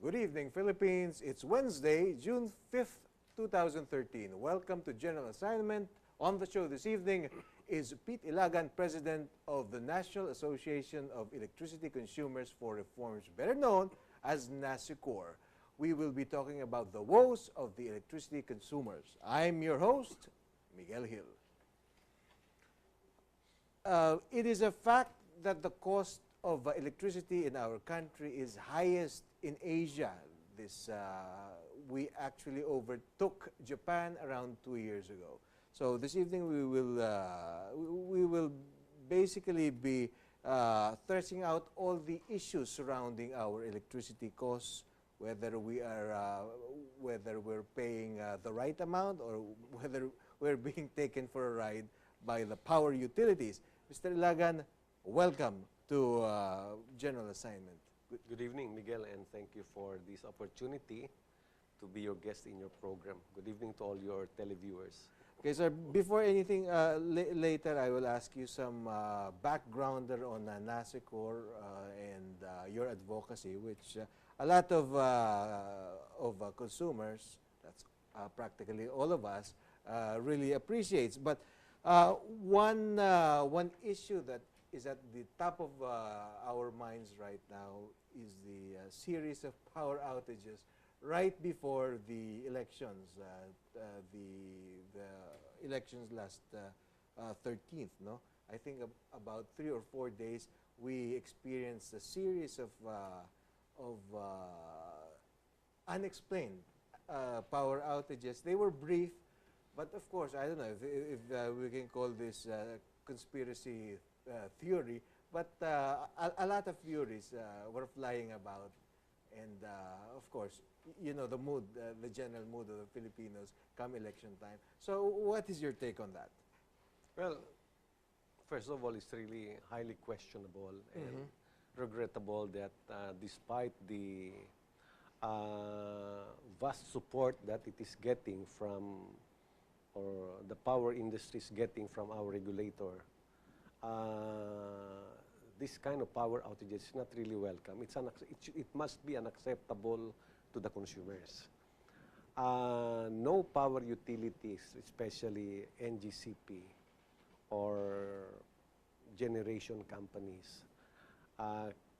Good evening, Philippines. It's Wednesday, June 5th, 2013. Welcome to General Assignment. On the show this evening is Pete Ylagan, President of the National Association of Electricity Consumers for Reforms, better known as Nasecor. We will be talking about the woes of the electricity consumers. I'm your host, Miguel Hill. It is a fact that the cost of electricity in our country is highest in Asia. We actually overtook Japan around 2 years ago. So this evening we will basically be thrashing out all the issues surrounding our electricity costs, whether we're paying the right amount or whether we're being taken for a ride by the power utilities. Mr. Ylagan, welcome to General Assignment. Good evening, Miguel, and thank you for this opportunity to be your guest in your program. Good evening to all your televiewers. Okay, sir, before anything, later I will ask you some backgrounder on Nasecor and your advocacy, which a lot of consumers, that's practically all of us, really appreciates. But one issue that is at the top of our minds right now is the series of power outages right before the elections, the elections last 13th. No, I think about 3 or 4 days we experienced a series of unexplained power outages. They were brief, but of course I don't know if we can call this conspiracy theory, but a lot of theories were flying about, and of course, you know the mood, the general mood of the Filipinos come election time. So what is your take on that? Well, first of all, it's really highly questionable and regrettable that despite the vast support that it is getting from, or the power industry is getting from our regulator, this kind of power outages is not really welcome. It must be unacceptable to the consumers. No power utilities, especially NGCP or generation companies,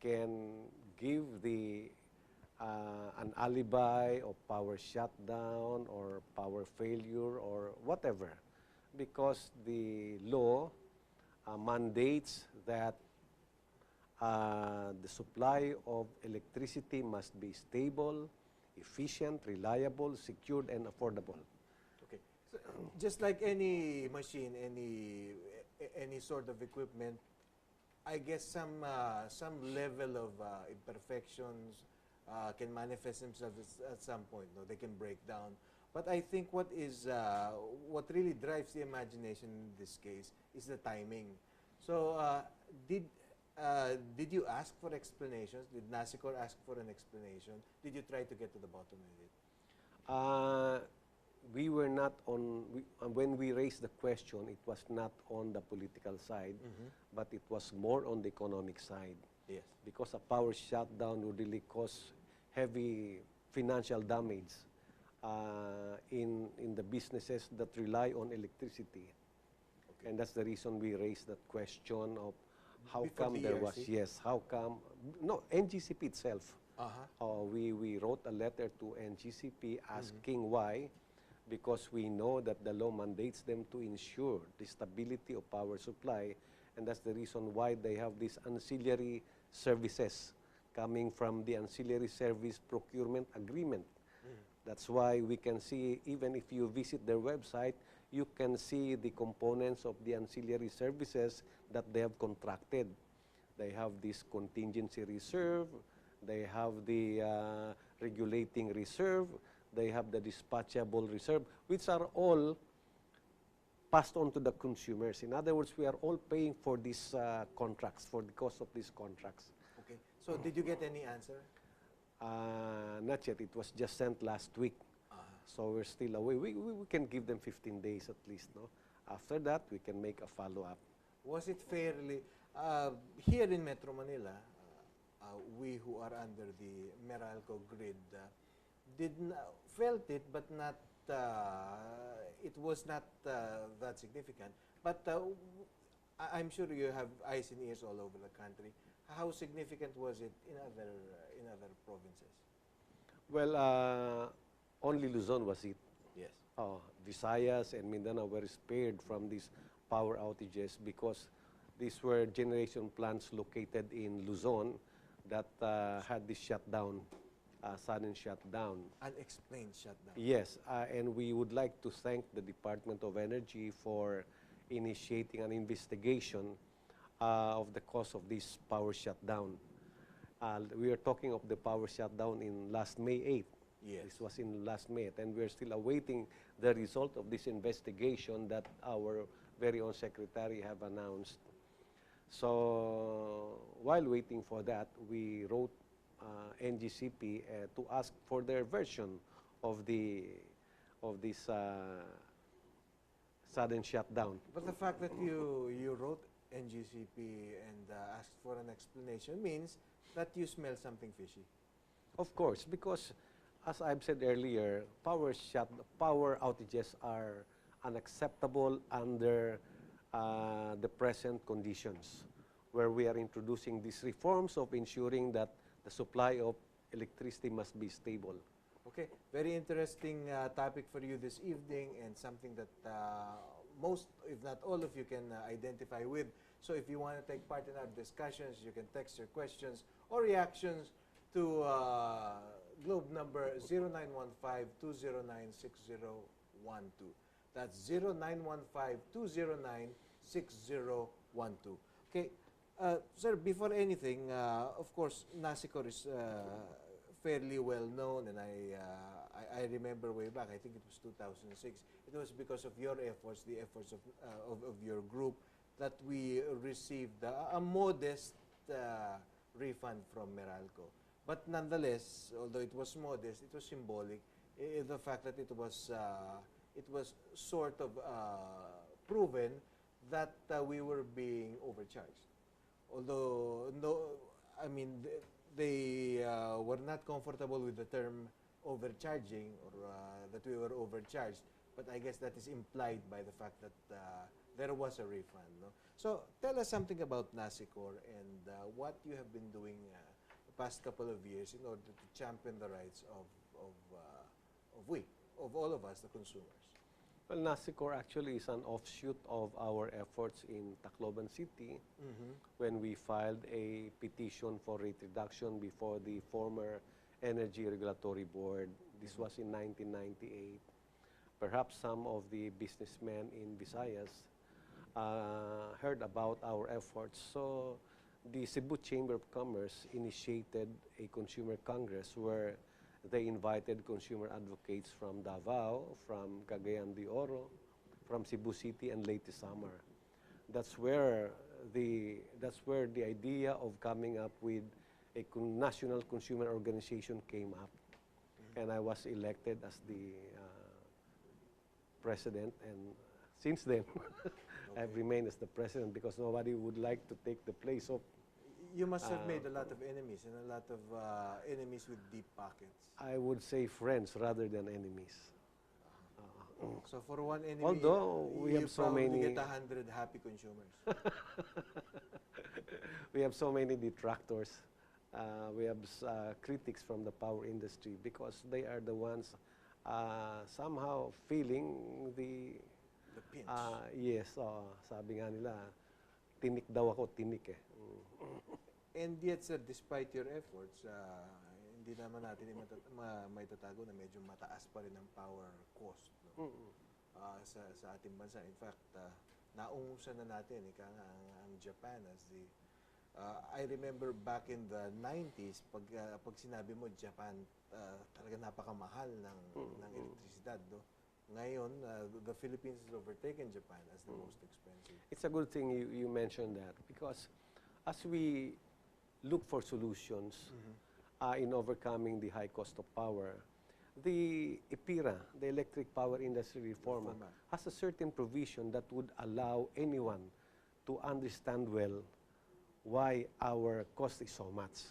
can give an alibi of power shutdown or power failure or whatever, because the law mandates that the supply of electricity must be stable, efficient, reliable, secured, and affordable. Okay, so just like any machine, any sort of equipment, I guess some level of imperfections can manifest themselves at some point. No, they can break down. But I think what really drives the imagination in this case is the timing. So did you ask for explanations? Did Nasecor ask for an explanation? Did you try to get to the bottom of it? We were not on, when we raised the question, it was not on the political side, but it was more on the economic side. Yes. Because a power shutdown would really cause heavy financial damage in the businesses that rely on electricity. Okay. And that's the reason we raised that question of how Before come the there ERC? was, yes, how come, no, NGCP itself. We wrote a letter to NGCP asking why, because we know that the law mandates them to ensure the stability of power supply, and that's the reason why they have these ancillary services coming from the ancillary service procurement agreement. That's why we can see, even if you visit their website, you can see the components of the ancillary services that they have contracted. They have this contingency reserve, they have the regulating reserve, they have the dispatchable reserve, which are all passed on to the consumers. In other words, we are all paying for these contracts, for the cost of these contracts. Okay. So did you get any answer? Not yet. It was just sent last week. So we're still away. We can give them 15 days at least. No? After that, we can make a follow-up. Was it fairly, here in Metro Manila, we who are under the Meralco grid felt it, but not. It was not that significant. But I'm sure you have eyes and ears all over the country. How significant was it in other provinces? Well, only Luzon was it. Yes. Visayas and Mindanao were spared from these power outages because these were generation plants located in Luzon that had this shutdown, sudden shutdown. Unexplained shutdown. Yes, and we would like to thank the Department of Energy for initiating an investigation of the cause of this power shutdown. We are talking of the power shutdown in last May 8th. Yes. This was in last May, and we're still awaiting the result of this investigation that our very own secretary have announced. So while waiting for that, we wrote NGCP to ask for their version of this sudden shutdown. But the fact that you wrote NGCP and asked for an explanation means that you smell something fishy. Of course, because as I've said earlier, power outages are unacceptable under the present conditions, where we are introducing these reforms of ensuring that the supply of electricity must be stable. Okay, very interesting topic for you this evening, and something that most, if not all of you, can identify with. So if you want to take part in our discussions, you can text your questions or reactions to globe number 0915-209-6012. That's 0915-209-6012. Okay, sir, before anything, of course, Nasecor is fairly well known, and I remember way back, I think it was 2006, it was because of your efforts, the efforts of your group, that we received a modest refund from Meralco. But nonetheless, although it was modest, it was symbolic. The fact that it was sort of proven that we were being overcharged. Although I mean they were not comfortable with the term overcharging, or that we were overcharged. But I guess that is implied by the fact that there was a refund. No? So tell us something about Nasecor and what you have been doing the past couple of years in order to champion the rights of all of us, the consumers. Well, Nasecor actually is an offshoot of our efforts in Tacloban City, when we filed a petition for rate reduction before the former Energy Regulatory Board. This was in 1998. Perhaps some of the businessmen in Visayas heard about our efforts. So the Cebu Chamber of Commerce initiated a consumer congress where they invited consumer advocates from Davao, from Cagayan de Oro, from Cebu City, and Leyte Samar. That's where the idea of coming up with a national consumer organization came up. And I was elected as the president, and since then I've remained as the president because nobody would like to take the place of. You must have made a lot of enemies, and a lot of enemies with deep pockets. I would say friends rather than enemies. So for one enemy, although we have so many, get 100 happy consumers. We have so many detractors. We have critics from the power industry because they are the ones somehow feeling the pinch. Yes, sabi nga nila, tinik daw ako, tinik eh. And yet, sir, despite your efforts, hindi naman natin may tatago na medyo mataas pa rin ang power cost, no? Sa ating bansa. In fact, naungusan na natin ang Japan as the I remember back in the 90s, pag sinabi mo Japan, talaga napakamahal ng elektrisidad, no? Ngayon, the Philippines has overtaken Japan as the most expensive. It's a good thing you mentioned that, because as we look for solutions in overcoming the high cost of power, the EPIRA, the Electric Power Industry Reform Act, has a certain provision that would allow anyone to understand well why our cost is so much.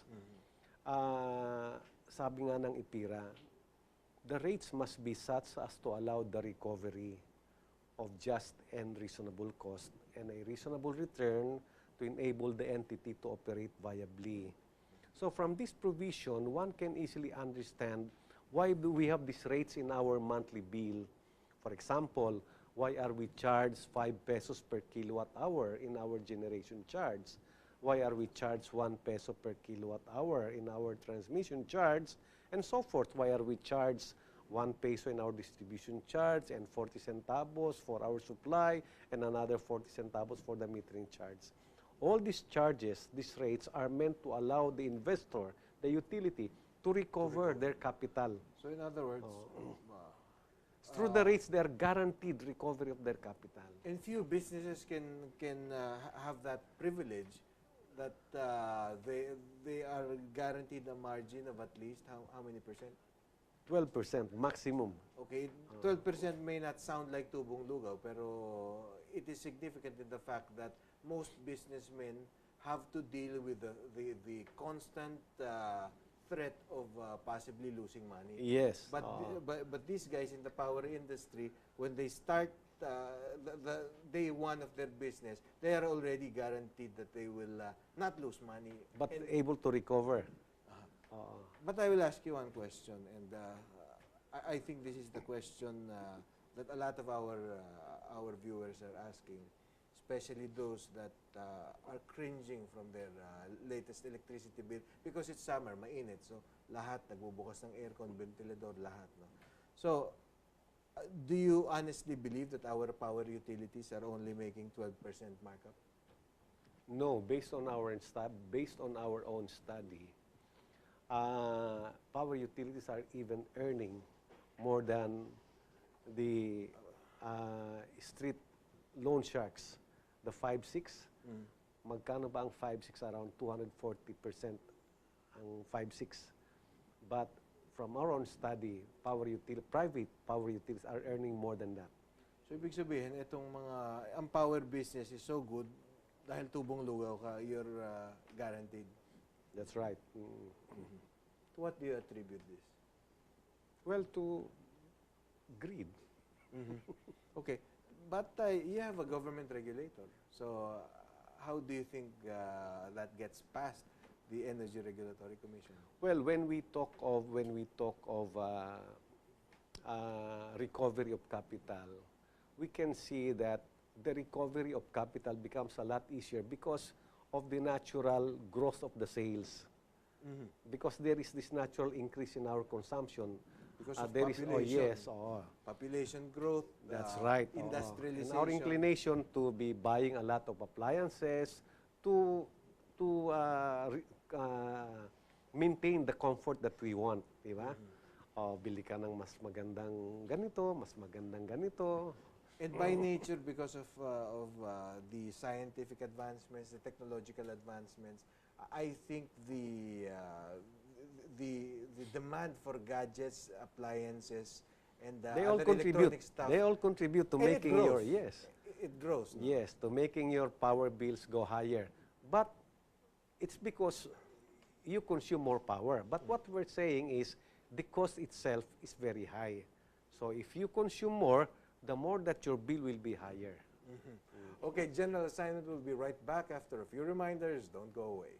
Sabi nga ng IPIRA, the rates must be such as to allow the recovery of just and reasonable cost and a reasonable return to enable the entity to operate viably. So from this provision, one can easily understand why do we have these rates in our monthly bill. For example, why are we charged 5 pesos per kilowatt hour in our generation charge? Why are we charged 1 peso per kilowatt hour in our transmission charge? And so forth. Why are we charged 1 peso in our distribution charge and 40 centavos for our supply and another 40 centavos for the metering charge? All these charges, these rates are meant to allow the investor, the utility, to recover their capital. So in other words, Through the rates, they are guaranteed recovery of their capital. and few businesses can have that privilege that they are guaranteed a margin of at least how many percent? 12% maximum. Okay, 12% may not sound like tubong lugaw, pero it is significant in the fact that most businessmen have to deal with the constant threat of possibly losing money. Yes. But these guys in the power industry, when they start the day one of their business, they are already guaranteed that they will not lose money. But able to recover. But I will ask you one question, and I think this is the question that a lot of our viewers are asking, especially those that are cringing from their latest electricity bill because it's summer, mainit. So lahat nagbubukas ng aircon, ventilador, lahat. No? So do you honestly believe that our power utilities are only making 12% markup? No, based on our own study, power utilities are even earning more than the street loan sharks, the 5-6. Magkano ba ang 5-6? Around 240% ang 5-6. But from our own study, private power utilities are earning more than that. So ibig sabihin, ang power business is so good dahil tubong lugaw ka, you're guaranteed. That's right. To what do you attribute this? Well, to greed. Okay, but you have a government regulator. So how do you think that gets past the Energy Regulatory Commission? Well, when we talk of recovery of capital, we can see that the recovery of capital becomes a lot easier because of the natural growth of the sales. Because there is this natural increase in our consumption. Because of there population. Is, Population growth. That's right. Industrialization. And our inclination to be buying a lot of appliances to maintain the comfort that we want, di ba? Bili ka ng mas magandang ganito, mas magandang ganito. And by nature, because of the scientific advancements, the technological advancements, I think the demand for gadgets, appliances, and other electronic stuff. They all contribute to And making your it grows. No? Yes, to making your power bills go higher. But it's because you consume more power. But what we're saying is the cost itself is very high. So if you consume more, the more that your bill will be higher. Okay, General Assignment will be right back after a few reminders. Don't go away.